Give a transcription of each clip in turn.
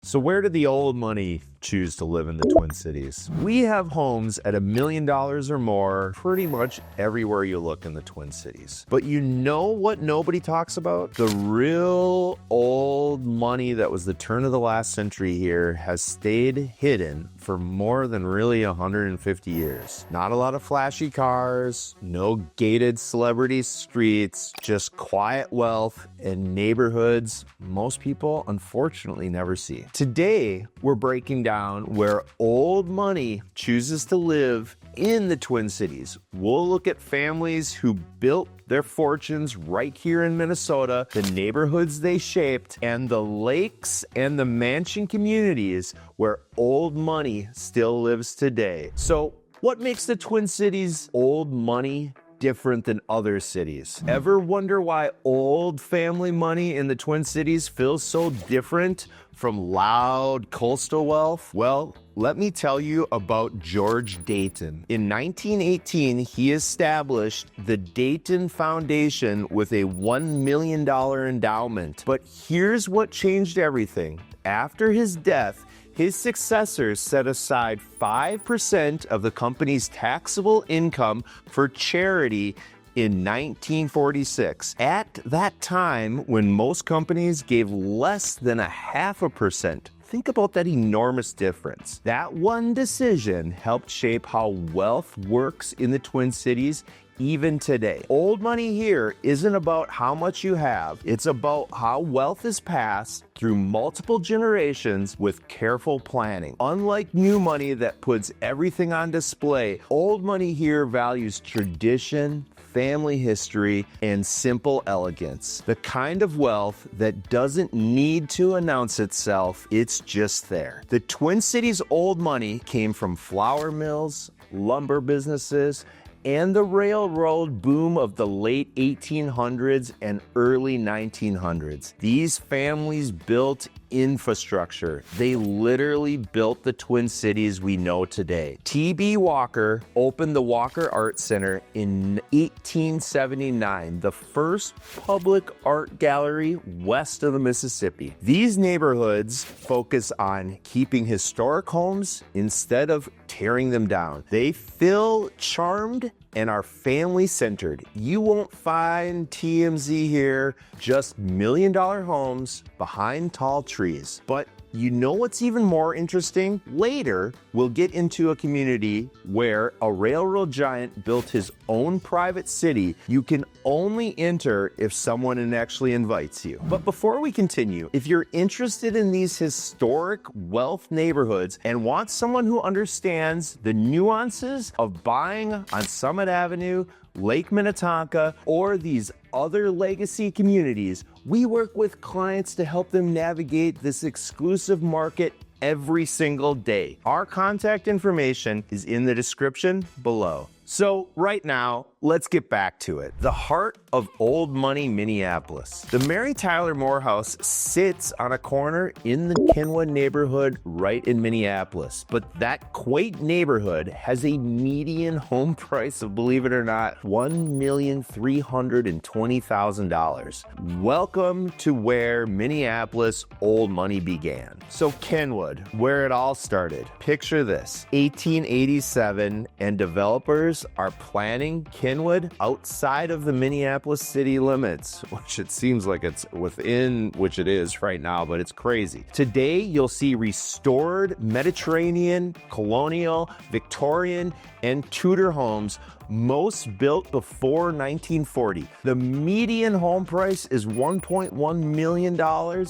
So where did the old money choose to live in the Twin Cities? We have homes at $1 million or more pretty much everywhere you look in the Twin Cities. But you know what nobody talks about? The real old money that was the turn of the last century here has stayed hidden for more than really 150 years. Not a lot of flashy cars, no gated celebrity streets, just quiet wealth and neighborhoods most people unfortunately never see. Today, we're breaking down where old money chooses to live in the Twin Cities. We'll look at families who built their fortunes right here in Minnesota, the neighborhoods they shaped, and the lakes and the mansion communities where old money still lives today. So, what makes the Twin Cities old money different than other cities? Ever wonder why old family money in the Twin Cities feels so different from loud coastal wealth? Well, let me tell you about George Dayton. In 1918, he established the Dayton Foundation with a $1 million endowment. But here's what changed everything. After his death, his successors set aside 5% of the company's taxable income for charity in 1946. At that time, when most companies gave less than 0.5%. Think about that enormous difference. That one decision helped shape how wealth works in the Twin Cities even today. Old money here isn't about how much you have. It's about how wealth is passed through multiple generations with careful planning. Unlike new money that puts everything on display, old money here values tradition, family history, and simple elegance. The kind of wealth that doesn't need to announce itself, it's just there. The Twin Cities old money came from flour mills, lumber businesses, and the railroad boom of the late 1800s and early 1900s. These families built infrastructure. They literally built the Twin Cities we know today. T.B. Walker opened the Walker Art Center in 1879, the first public art gallery west of the Mississippi. These neighborhoods focus on keeping historic homes instead of tearing them down. They feel charmed and are family-centered. You won't find TMZ here, just million-dollar homes behind tall trees. But you know what's even more interesting? Later, we'll get into a community where a railroad giant built his own private city. You can only enter if someone actually invites you. But before we continue, if you're interested in these historic wealth neighborhoods and want someone who understands the nuances of buying on Summit Avenue, Lake Minnetonka, or these other legacy communities, we work with clients to help them navigate this exclusive market every single day. Our contact information is in the description below. So right now, let's get back to it. The heart of old money Minneapolis. The Mary Tyler Moore House sits on a corner in the Kenwood neighborhood right in Minneapolis. But that quaint neighborhood has a median home price of, believe it or not, $1,320,000. Welcome to where Minneapolis old money began. So Kenwood, where it all started. Picture this, 1887, and developers are planning Kenwood outside of the Minneapolis city limits, which it seems like it's within, which it is right now, but it's crazy. Today, you'll see restored Mediterranean, colonial, Victorian, and Tudor homes, most built before 1940. The median home price is $1.1 million,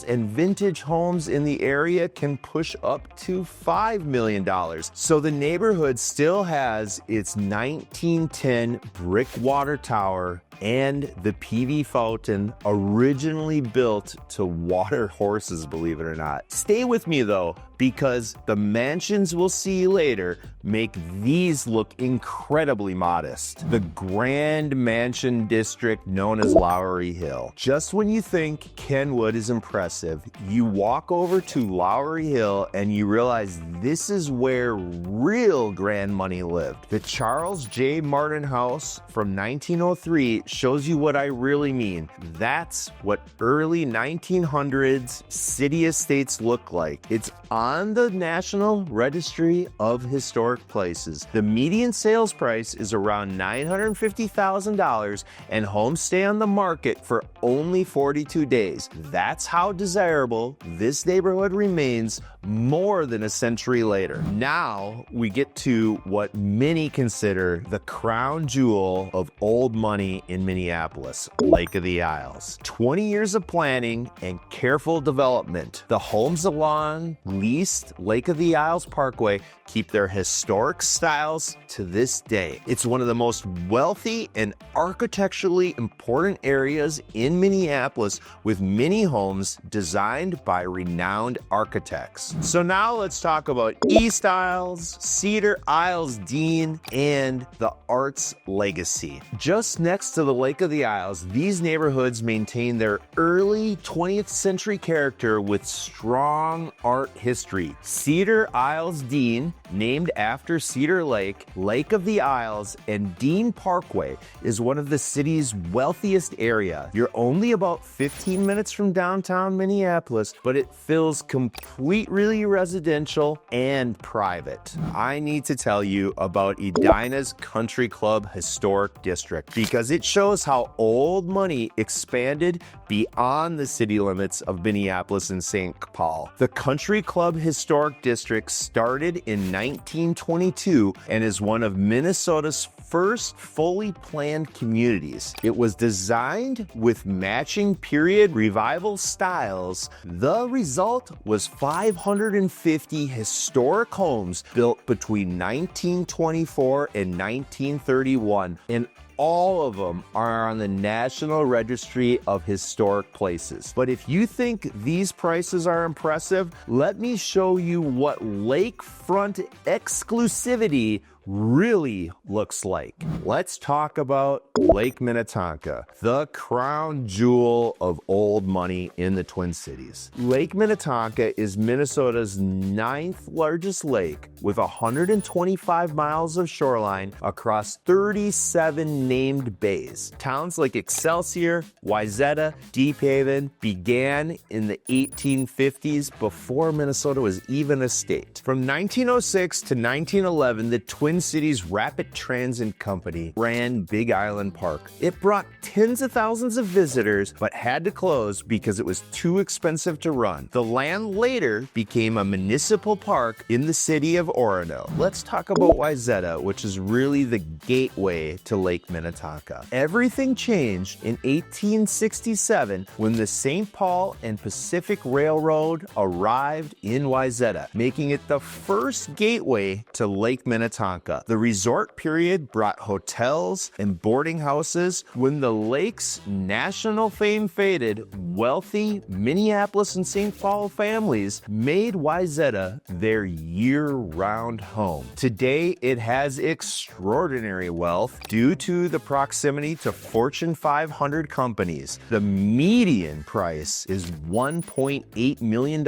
and vintage homes in the area can push up to $5 million. So the neighborhood still has its 1910 brick water tower and the PV fountain originally built to water horses, believe it or not. Stay with me though, because the mansions we'll see later make these look incredibly modest. The Grand Mansion District known as Lowry Hill. Just when you think Kenwood is impressive, you walk over to Lowry Hill and you realize this is where real grand money lived. The Charles J. Martin House from 1903 shows you what I really mean. That's what early 1900s city estates look like. It's on the National Registry of Historic Places. The median sales price is around $950,000 and homes stay on the market for only 42 days. That's how desirable this neighborhood remains more than a century later. Now we get to what many consider the crown jewel of old money in Minneapolis, Lake of the Isles. 20 years of planning and careful development. The homes along leased Lake of the Isles Parkway keep their historic styles to this day. It's one of the most wealthy and architecturally important areas in Minneapolis, with many homes designed by renowned architects. So now let's talk about East Isles, Cedar Isles Dean, and the art's legacy. Just next to the Lake of the Isles, these neighborhoods maintain their early 20th century character with strong art history. Cedar Isles Dean, named after Cedar Lake, Lake of the Isles, and Dean Parkway is one of the city's wealthiest area. You're only about 15 minutes from downtown Minneapolis, but it feels completely residential and private. I need to tell you about Edina's Country Club Historic District because it shows how old money expanded beyond the city limits of Minneapolis and St. Paul. The Country Club Historic District started in 1922 and is one of Minnesota's first fully planned communities. It was designed with matching period revival styles. The result was 550 historic homes built between 1924 and 1931, and all of them are on the National Registry of Historic Places. But if you think these prices are impressive, let me show you what lakefront exclusivity really looks like. Let's talk about Lake Minnetonka, the crown jewel of old money in the Twin Cities. Lake Minnetonka is Minnesota's 9th largest lake with 125 miles of shoreline across 37 named bays. Towns like Excelsior, Wayzata, Deep Haven began in the 1850s before Minnesota was even a state. From 1906 to 1911, the Twin Cities Rapid Transit Company ran Big Island Park. It brought tens of thousands of visitors, but had to close because it was too expensive to run. The land later became a municipal park in the city of Orono. Let's talk about Wayzata, which is really the gateway to Lake Minnetonka. Everything changed in 1867 when the St. Paul and Pacific Railroad arrived in Wayzata, making it the first gateway to Lake Minnetonka. The resort period brought hotels and boarding houses. When the lake's national fame faded, wealthy Minneapolis and St. Paul families made Wayzata their year-round home. Today, it has extraordinary wealth due to the proximity to Fortune 500 companies. The median price is $1.8 million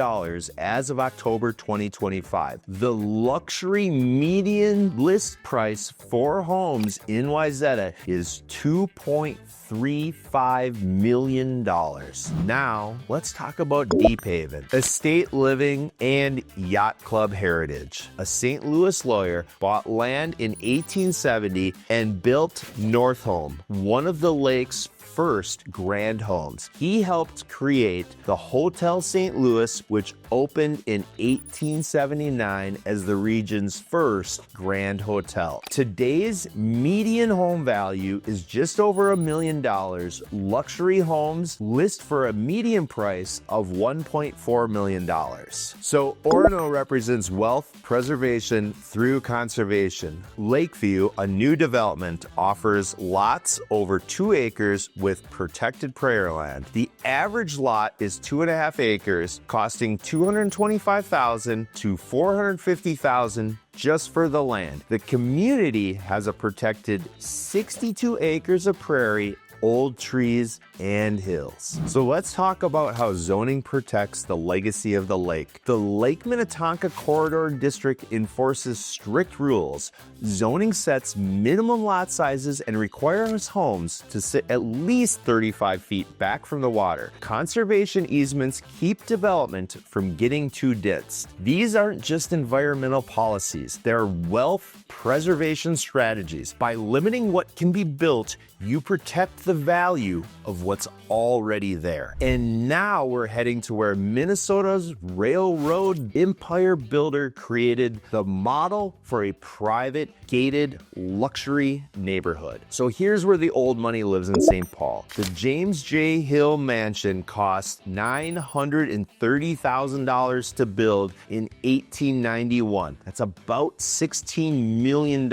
as of October 2025. The luxury median list price for homes in Wayzata is $2.35 million. Now, let's talk about Deep Haven, estate living and yacht club heritage. A St. Louis lawyer bought land in 1870 and built North Home, one of the lake's first grand homes. He helped create the Hotel St. Louis, which opened in 1879 as the region's first grand hotel. Today's median home value is just over $1 million. Luxury homes list for a median price of $1.4 million. So Orono represents wealth preservation through conservation. Lakeview, a new development, offers lots over 2 acres with protected prayer land. The average lot is 2.5 acres, costing $225,000 to $450,000 just for the land. The community has a protected 62 acres of prairie old trees and hills. So let's talk about how zoning protects the legacy of the lake. The Lake Minnetonka Corridor District enforces strict rules. Zoning sets minimum lot sizes and requires homes to sit at least 35 feet back from the water. Conservation easements keep development from getting too dense. These aren't just environmental policies, they're wealth preservation strategies. By limiting what can be built, you protect the value of what's already there. And now we're heading to where Minnesota's railroad empire builder created the model for a private, gated, luxury neighborhood. So here's where the old money lives in St. Paul. The James J. Hill mansion cost $930,000 to build in 1891. That's about $16 million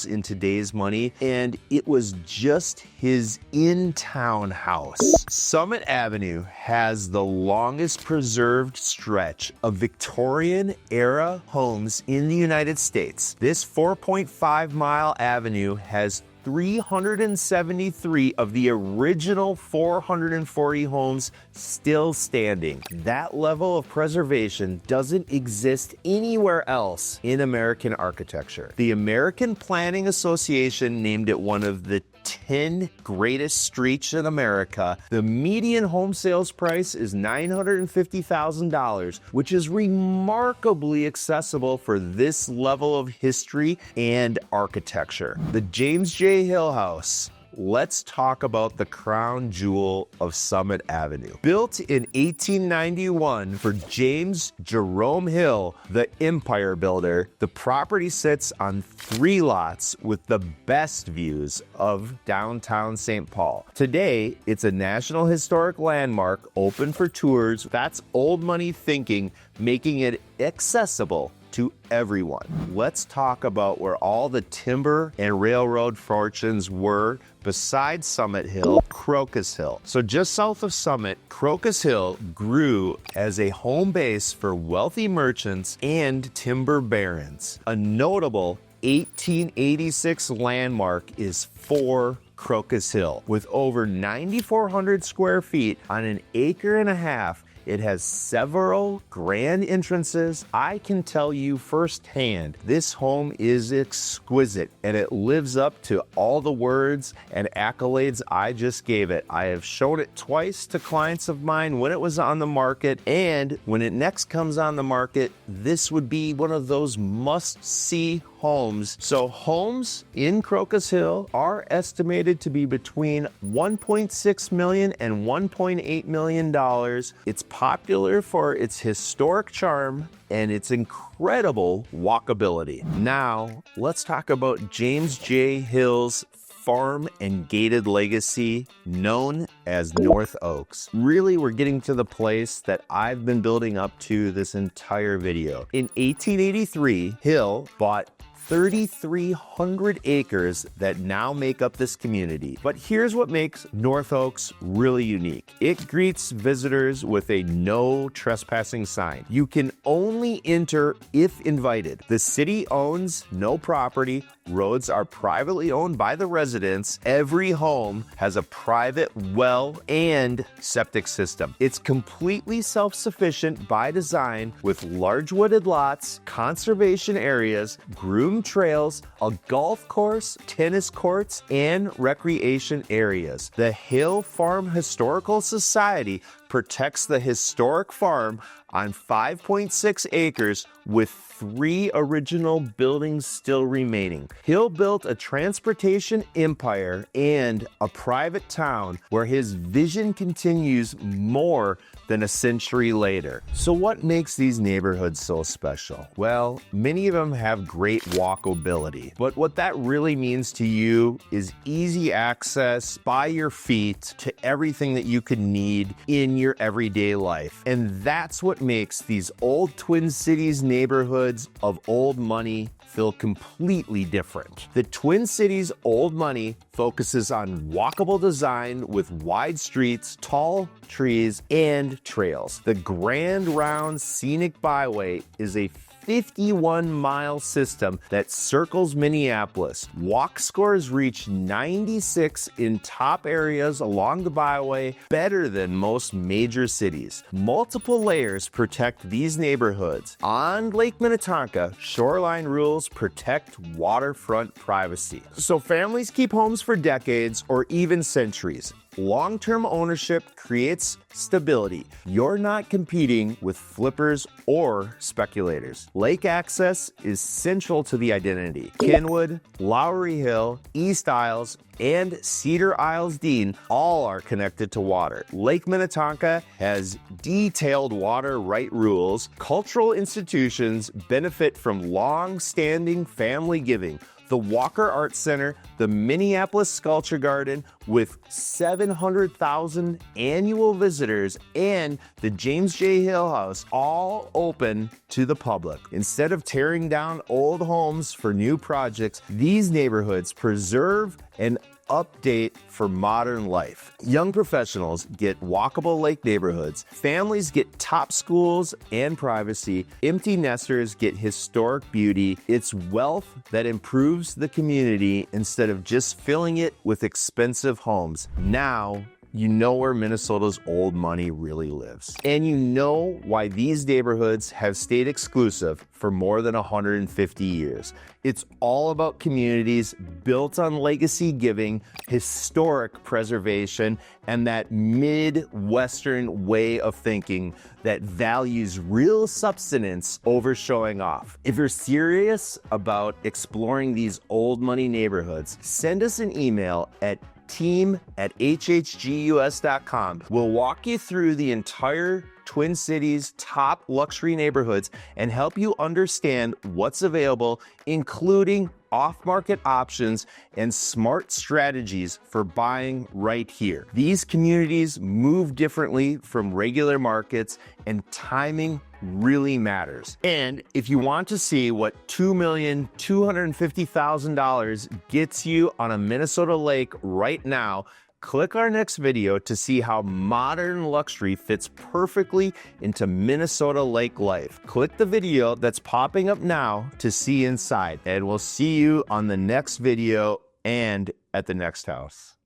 in today's money, and it was just his in-town house. Summit Avenue has the longest preserved stretch of Victorian-era homes in the United States. This 4.5-mile avenue has 373 of the original 440 homes still standing. That level of preservation doesn't exist anywhere else in American architecture. The American Planning Association named it one of the 10 greatest streets in America. The median home sales price is $950,000, which is remarkably accessible for this level of history and architecture. The James J. Hill House. Let's talk about the crown jewel of Summit Avenue. Built in 1891 for James Jerome Hill, the empire builder, the property sits on 3 lots with the best views of downtown St. Paul. Today, it's a National Historic Landmark open for tours. That's old money thinking, making it accessible to everyone. Let's talk about where all the timber and railroad fortunes were beside Summit Hill, Crocus Hill. So just south of Summit, Crocus Hill grew as a home base for wealthy merchants and timber barons. A notable 1886 landmark is 4 Crocus Hill. With over 9,400 square feet on an acre and a half, it has several grand entrances. I can tell you firsthand, this home is exquisite and it lives up to all the words and accolades I just gave it. I have shown it twice to clients of mine when it was on the market, and when it next comes on the market, this would be one of those must-see homes. So homes in Crocus Hill are estimated to be between $1.6 million and $1.8 million. It's popular for its historic charm and its incredible walkability. Now, let's talk about James J. Hill's farm and gated legacy known as North Oaks. Really, we're getting to the place that I've been building up to this entire video. In 1883, Hill bought 3,300 acres that now make up this community. But here's what makes North Oaks really unique. It greets visitors with a no trespassing sign. You can only enter if invited. The city owns no property. Roads are privately owned by the residents. Every home has a private well and septic system. It's completely self-sufficient by design with large wooded lots, conservation areas, groomed trails, a golf course, tennis courts, and recreation areas. The Hill Farm Historical Society protects the historic farm on 5.6 acres with 3 original buildings still remaining. Hill built a transportation empire and a private town where his vision continues more than a century later. So what makes these neighborhoods so special? Well, many of them have great walkability, but what that really means to you is easy access by your feet to everything that you could need in your everyday life. And that's what makes these old Twin Cities neighborhoods of old money feel completely different. The Twin Cities Old Money focuses on walkable design with wide streets, tall trees, and trails. The Grand Round Scenic Byway is a 51-mile system that circles Minneapolis. Walk scores reach 96 in top areas along the byway, better than most major cities. Multiple layers protect these neighborhoods. On Lake Minnetonka, shoreline rules protect waterfront privacy. So families keep homes for decades or even centuries. Long-term ownership creates stability. You're not competing with flippers or speculators. Lake access is central to the identity. Kenwood, Lowry Hill, East Isles, and Cedar Isles Dean all are connected to water. Lake Minnetonka has detailed water right rules. Cultural institutions benefit from long-standing family giving. The Walker Art Center, the Minneapolis Sculpture Garden with 700,000 annual visitors, and the James J. Hill House, all open to the public. Instead of tearing down old homes for new projects, these neighborhoods preserve and update for modern life. Young professionals get walkable lake neighborhoods, families get top schools and privacy, empty nesters get historic beauty. It's wealth that improves the community instead of just filling it with expensive homes. Now, you know where Minnesota's old money really lives. And you know why these neighborhoods have stayed exclusive for more than 150 years. It's all about communities built on legacy giving, historic preservation, and that Midwestern way of thinking that values real substance over showing off. If you're serious about exploring these old money neighborhoods, send us an email at team@hhgus.com. We'll walk you through the entire Twin Cities' top luxury neighborhoods and help you understand what's available, including off-market options and smart strategies for buying right here. These communities move differently from regular markets, and timing really matters. And if you want to see what $2,250,000 gets you on a Minnesota lake right now, click our next video to see how modern luxury fits perfectly into Minnesota lake life. Click the video that's popping up now to see inside, and we'll see you on the next video and at the next house.